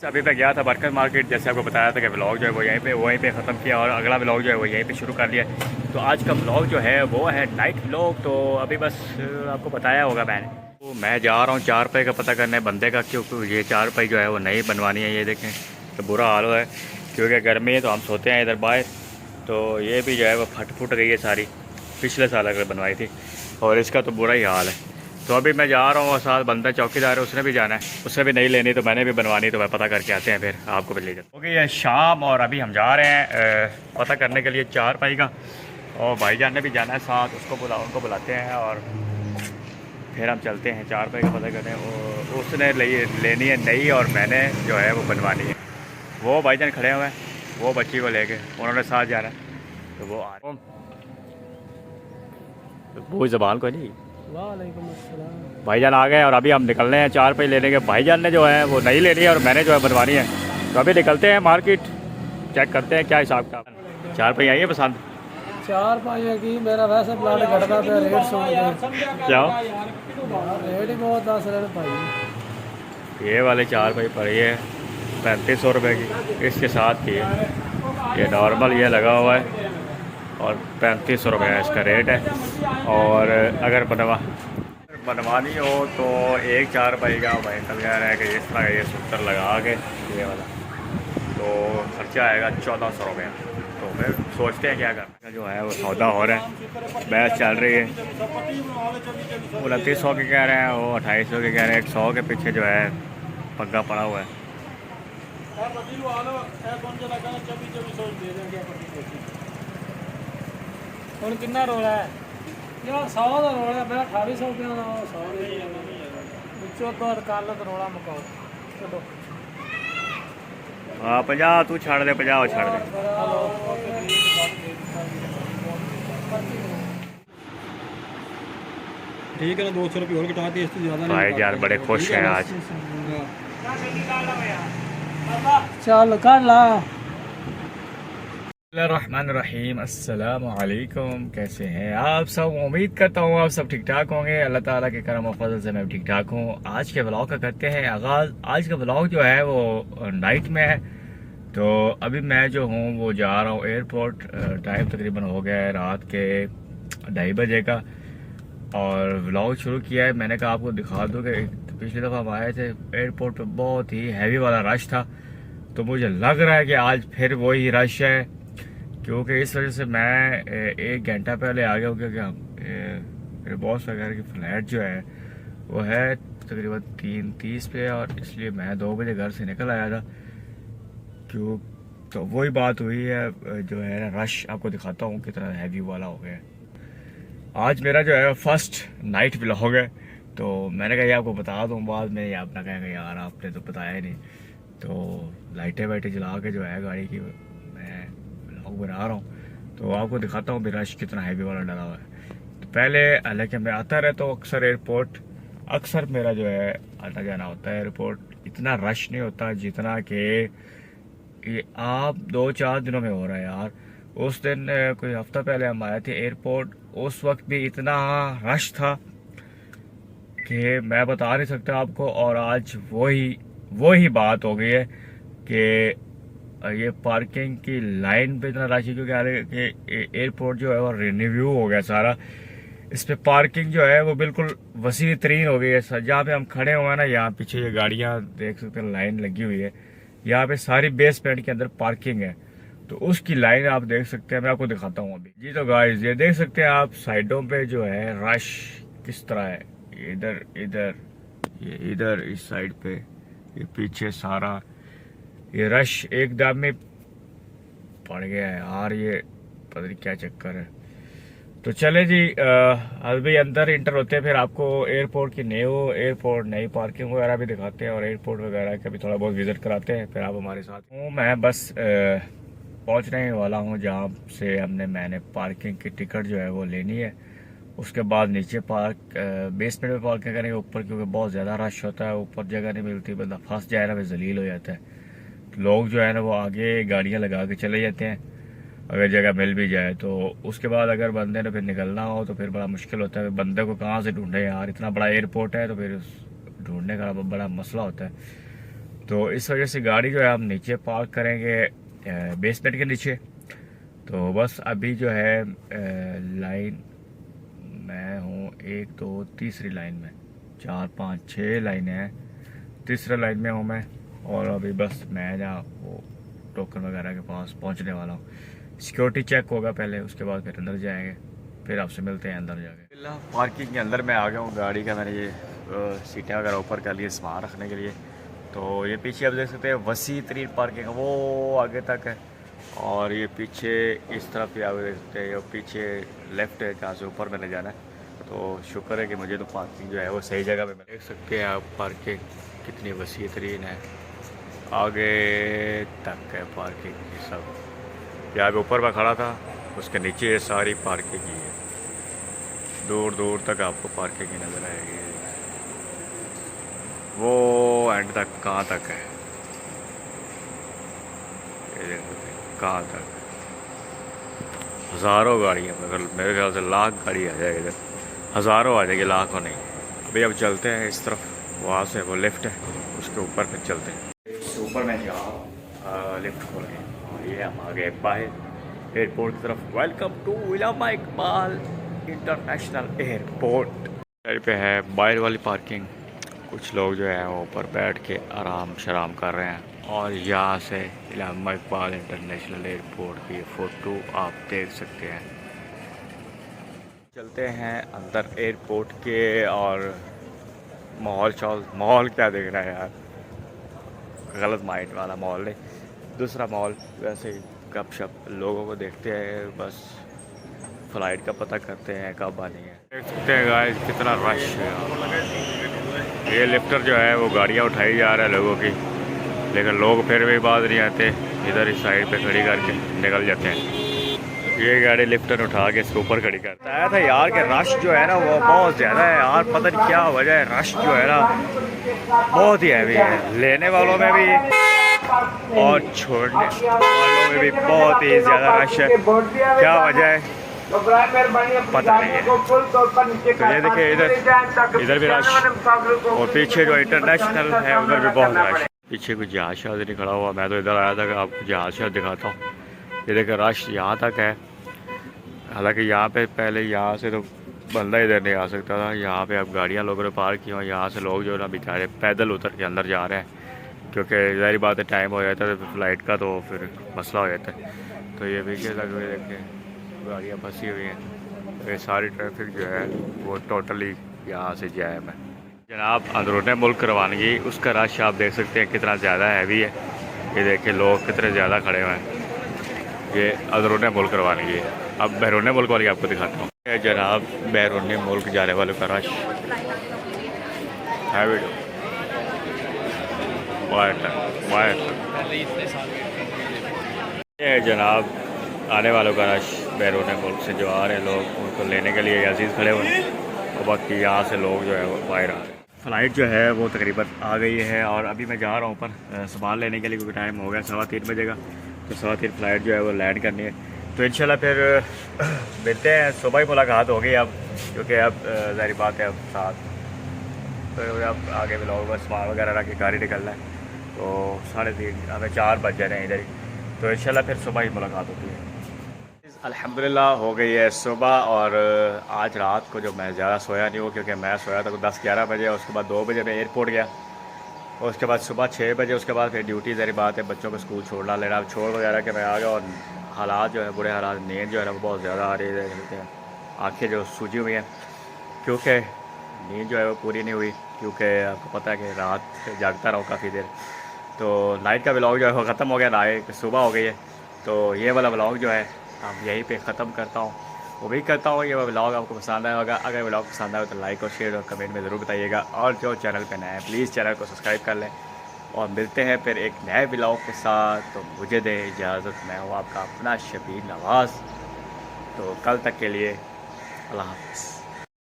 अभी मैं गया था बरकत मार्केट, जैसे आपको बताया था कि ब्लॉग जो है वो वहीं पे ख़त्म किया और अगला ब्लॉग जो है वो यहीं पे शुरू कर लिया। तो आज का ब्लॉग जो है वो है नाइट ब्लॉग। तो अभी बस आपको बताया होगा मैंने, तो मैं जा रहा हूँ चारपाई का पता करने बंदे का, क्योंकि ये चारपाई जो है वो नई बनवानी है। ये देखें तो बुरा हाल है, क्योंकि गर्मी है तो हम सोते हैं इधर बाहर। तो ये भी जो है वो फट फुट गई है सारी, पिछले साल अगर बनवाई थी, और इसका तो बुरा ही हाल है। तो अभी मैं जा रहा हूँ और साथ बंदा चौकीदार है, उसने भी जाना है, उससे भी नहीं लेनी तो मैंने भी बनवानी। तो मैं पता करके आते हैं, फिर आपको भी ले जाता हूँ। हो गई है शाम और अभी हम जा रहे हैं पता करने के लिए चारपाई का, और भाईजान ने भी जाना है साथ, उनको बुलाते हैं और फिर हम चलते हैं चारपाई का पता करने। और उसने लेनी है नई और मैंने जो है वो बनवानी है। वो भाईजान खड़े हुए हैं, वो बच्ची को लेके उन्होंने साथ जाना है, तो वो आ रहे वो ज़बान को नहीं। वालेकुम अस्सलाम। भाईजान आ गए और अभी हम निकलने हैं चारपाई लेने के। भाईजान ने जो है वो नहीं लेनी है और मैंने जो है बनवानी है। तो अभी निकलते हैं मार्केट, चेक करते हैं क्या हिसाब का। चारपाई आई है पसंद? चार पाइयों की मेरा वैसे प्लाट घटता पे रेट सुन के क्या रेट ही बहुत 10 रेट भाई। ये वाले चारपाई पड़ी है 3500 रुपये की, इसके साथ की है। ये नॉर्मल ये लगा हुआ है और 3500 रुपये इसका रेट है। और अगर बनवानी हो तो एक चारपाई का भाई कल कह रहा है कि इस तरह ये 70 लगा के ये वाला, तो खर्चा आएगा 1400 रुपये। तो फिर सोचते हैं क्या करना। जो है वो सौदा हो रहा है, बहस चल रही है। 2900 के कह रहे हैं, वो 2800 के कह रहे हैं। 100 के पीछे जो है पग्गा पड़ा हुआ है। ਹੁਣ ਕਿੰਨਾ ਰੋਲਾ ਹੈ ਯਾਰ 100 ਦਾ ਰੋਲਾ ਪਿਆ 2800 ਰੁਪਏ ਦਾ 100 ਵਿੱਚੋਂ ਤੋਂ ਕੱਲ ਦਾ ਰੋਲਾ ਮੁਕਾਓ ਚਲੋ। हाँ 50 तू छाड़ दे, 50 छाड़ दे। ठीक है ना 200 रुपये और घटा दिए, इससे ज़्यादा नहीं। भाई यार बड़े खुश हैं आज। चल कर ला। रहमान अस्सलाम वालेकुम, कैसे हैं आप सब? उम्मीद करता हूँ आप सब ठीक ठाक होंगे। अल्लाह ताला के करम और फजल से मैं ठीक ठाक हूँ। आज के ब्लॉग का करते हैं आगाज़। आज का ब्लॉग जो है वो नाइट में है। तो अभी मैं जो हूँ वो जा रहा हूँ एयरपोर्ट। टाइम तकरीबन हो गया है रात के 2:30 बजे का, और ब्लॉग शुरू किया है। मैंने कहा आपको दिखा दूँ कि पिछली दफ़ा हम आए थे एयरपोर्ट पर, बहुत ही हैवी वाला रश था। तो मुझे लग रहा है कि आज फिर वही रश है, क्योंकि इस वजह से मैं 1 घंटा पहले आ गया हूँ। क्योंकि मेरे बॉस वगैरह की फ़्लाइट जो है वो है तकरीबन 3:30 पे, और इसलिए मैं 2 बजे घर से निकल आया था। क्यों तो वही बात हुई है, जो है रश आपको दिखाता हूँ कितना हैवी वाला हो गया। आज मेरा जो है फर्स्ट नाइट ब्लॉग है, तो मैंने कहा ये आपको बता दूँ। बाद में ये अपना कहेंगे यार आपने तो बताया ही नहीं। तो लाइटें वाइटें जला के जो है गाड़ी की मैं ब्लॉग बना रहा हूँ, तो आपको दिखाता हूँ भी रश कितना हैवी वाला डला हुआ है। तो पहले हालांकि मैं आता रहता हूँ अक्सर एयरपोर्ट, अक्सर मेरा जो है आना जाना होता है एयरपोर्ट। इतना रश नहीं होता जितना कि ये आप 2-4 दिनों में हो रहा है यार। उस दिन कोई हफ्ता पहले हम आए थे एयरपोर्ट, उस वक्त भी इतना रश था कि मैं बता नहीं सकता आपको। और आज वही बात हो गई है कि ये पार्किंग की लाइन पे इतना रश है, क्योंकि एयरपोर्ट जो है वो रिन्यू हो गया सारा। इस पे पार्किंग जो है वो बिल्कुल वसी तरीन हो गई है। जहाँ पे हम खड़े हुए हैं ना, यहाँ पीछे ये गाड़ियाँ देख सकते हैं, लाइन लगी हुई है। यहाँ पे सारी बेसमेंट के अंदर पार्किंग है, तो उसकी लाइन आप देख सकते हैं। मैं आपको दिखाता हूँ अभी जी। तो गाइस ये देख सकते हैं आप साइडों पे जो है रश किस तरह है। इधर इस साइड पे, ये पीछे सारा ये रश एकदम में पड़ गया है यार। ये पता नहीं क्या चक्कर है। तो चले जी, अभी अंदर इंटर होते हैं, फिर आपको एयरपोर्ट की नई पार्किंग वगैरह भी दिखाते हैं, और एयरपोर्ट वगैरह का भी थोड़ा बहुत विजिट कराते हैं। फिर आप हमारे साथ हूँ। मैं बस पहुँचने वाला हूँ जहाँ से मैंने पार्किंग की टिकट जो है वो लेनी है। उसके बाद नीचे बेसमेंट में पार्किंग करेंगे, ऊपर क्योंकि बहुत ज़्यादा रश होता है, ऊपर जगह नहीं मिलती, बंदा फंस जाए ना, फिर जलील हो जाता है। तो लोग जो है ना वो आगे गाड़ियाँ लगा के चले जाते हैं अगर जगह मिल भी जाए। तो उसके बाद अगर बंदे ने फिर निकलना हो तो फिर बड़ा मुश्किल होता है। बंदे को कहाँ से ढूंढे यार, इतना बड़ा एयरपोर्ट है, तो फिर ढूंढने का बड़ा मसला होता है। तो इस वजह से गाड़ी जो है हम नीचे पार्क करेंगे, बेसमेंट के नीचे। तो बस अभी जो है लाइन मैं हूँ 1 2 तीसरी लाइन में, 4 5 6 लाइन है, तीसरे लाइन में हूँ मैं। और अभी बस मैं जहाँ वो टोकन वगैरह के पास पहुँचने वाला हूँ। सिक्योरिटी चेक होगा पहले, उसके बाद फिर अंदर जाएंगे, फिर आपसे मिलते हैं अंदर जाके। पार्किंग के अंदर मैं आ गया हूँ गाड़ी का। मैंने ये सीटें वगैरह ऊपर कर लिए सामान रखने के लिए। तो ये पीछे आप देख सकते हैं वसी तरीन पार्किंग है, वो आगे तक है। और ये पीछे इस तरफ भी आप देख सकते हैं, ये पीछे लेफ्ट है जहाँ से ऊपर मैंने जाना है। तो शुक्र है कि मुझे तो पार्किंग जो है वो सही जगह पे देख सकते हैं आप। पार्किंग कितनी वसी तरीन है, आगे तक है पार्किंग ये सब। यहाँ पे ऊपर मैं खड़ा था, उसके नीचे ये सारी पार्किंग ही है, दूर दूर तक आपको पार्किंग ही नज़र आएगी। वो एंड तक कहाँ तक है ये देख सकते हैं, कहाँ तक हज़ारों गाड़ियाँ, मगर मेरे ख्याल से लाख गाड़ी आ जाएगी इधर, हज़ारों आ जाएगी, लाखों नहीं। अभी अब चलते हैं इस तरफ, वहाँ से वो लिफ्ट है उसके ऊपर फिर चलते हैं। ऊपर मैं यहाँ लिफ्ट खोल गए और ये हम आ गए बाहर एयरपोर्ट की तरफ। Welcome to Allama Iqbal International Airport. Side पे है बाहर वाली पार्किंग। कुछ लोग जो है वो ऊपर बैठ के आराम शराम कर रहे हैं। और यहाँ से इलामा इकबाल इंटरनेशनल एयरपोर्ट की फ़ोटो आप देख सकते हैं। चलते हैं अंदर एयरपोर्ट के। और माहौल क्या देख रहा है यार, गलत माइंड वाला माहौल नहीं, दूसरा माहौल वैसे ही गपशप लोगों को देखते हैं, बस फ्लाइट का पता करते हैं कब आनी है। देख सकते हैं गाइस कितना रश है। ये लिफ्टर जो है वो गाड़ियाँ उठाई जा रहा है लोगों की, लेकिन लोग फिर भी बात नहीं आते, इधर इस साइड पे खड़ी करके निकल जाते हैं। ये गाड़ी लिफ्टर उठा के इसके ऊपर खड़ी करता है था यार कि रश जो है ना वो बहुत ज़्यादा है यार, पता नहीं क्या वजह है। रश जो है ना बहुत ही हैवी है, लेने वालों में भी और छोड़ने वालों में भी बहुत ही ज़्यादा रश है। क्या वजह है पता नहीं है। तो ये देखिए इधर भी रश, और पीछे जो इंटरनेशनल है उधर भी बहुत रश। पीछे कुछ जहाज शायद नहीं खड़ा हुआ, मैं तो इधर आया था कि आपको जहाज शायद दिखाता हूँ। ये देखिए रश यहाँ तक है, हालांकि यहाँ पे पहले यहाँ से तो बंदा इधर नहीं आ सकता था। यहाँ पे अब गाड़ियाँ लोगों ने पार्क की और यहाँ से लोग जो है ना बेचारे पैदल उतर के अंदर जा रहे हैं, क्योंकि ज़ाहिर बात है टाइम हो जाता है तो फ्लाइट का तो फिर मसला हो जाता है। तो ये पीछे लगे हुए देखें गाड़ियाँ फंसी हुई हैं, तो ये सारी ट्रैफिक जो है वो टोटली यहाँ से जैम है। जनाब अंदरूनी मुल्क रवानगी, उसका रश आप देख सकते हैं कितना ज़्यादा हैवी है। ये देखिए लोग कितने ज़्यादा खड़े हुए हैं, ये अंदरूनी मुल्क रवानगी है। अब बैरून मुल्क वाली आपको दिखाता हूँ। ये जनाब बैरून मुल्क जाने वालों का रश है। वीडियो ये जनाब आने वालों का रश, बैरून मुल्क से जो आ रहे हैं लोग उनको लेने के लिए अजीज़ खड़े हुए हैं, और बाकी यहाँ से लोग जो है वो बाहर आ रहे हैं। फ़्लाइट जो है वो तकरीबन आ गई है और अभी मैं जा रहा हूँ ऊपर सामान लेने के लिए, क्योंकि टाइम हो गया 3:15 बजे का। तो 3:15 फ़्लाइट जो है वो लैंड करनी है। तो इंशाल्लाह फिर मिलते हैं, सुबह ही मुलाकात हो गई अब, क्योंकि अब ज़ाहिर बात है अब साथ फिर अब आगे ब्लॉग बस सामान वगैरह रख के गाड़ी निकलना है। तो 3:30 हमें 4 बज जा रहे हैं इधर ही। तो इंशाल्लाह फिर सुबह ही मुलाकात होती है। अल्हम्दुलिल्लाह हो गई है सुबह। और आज रात को जो मैं ज़्यादा सोया नहीं हूँ, क्योंकि मैं सोया था 10-11 बजे, उसके बाद 2 बजे मैं एयरपोर्ट गया, और उसके बाद सुबह 6 बजे उसके बाद फिर ड्यूटी। ज़ाहिर बात है बच्चों को स्कूल छोड़ना लेना, अब छोड़ वगैरह के मैं आ गया। और हालात जो है बुरे हालात, नींद जो है ना वो बहुत ज़्यादा आ रही है, आँखें जो सूजी हुई हैं, क्योंकि नींद जो है वो पूरी नहीं हुई, क्योंकि आपको पता है कि रात जागता रहा हूँ काफ़ी देर। तो नाइट का व्लॉग जो है वो ख़त्म हो गया, नाइट सुबह हो गई है। तो ये वाला व्लॉग जो है अब यहीं पे ख़त्म करता हूँ। उम्मीद करता हूँ ये व्लॉग आपको पसंद आया होगा। अगर व्लॉग पसंद आए तो लाइक और शेयर और कमेंट में ज़रूर बताइएगा। और जो चैनल पे नया है प्लीज़ चैनल को सब्सक्राइब कर लें। और मिलते हैं फिर एक नए व्लॉग के साथ। तो मुझे दें इजाज़त, मैं हूँ आपका अपना शबीर नवाज़। तो कल तक के लिए अल्लाह हाफ़िज़।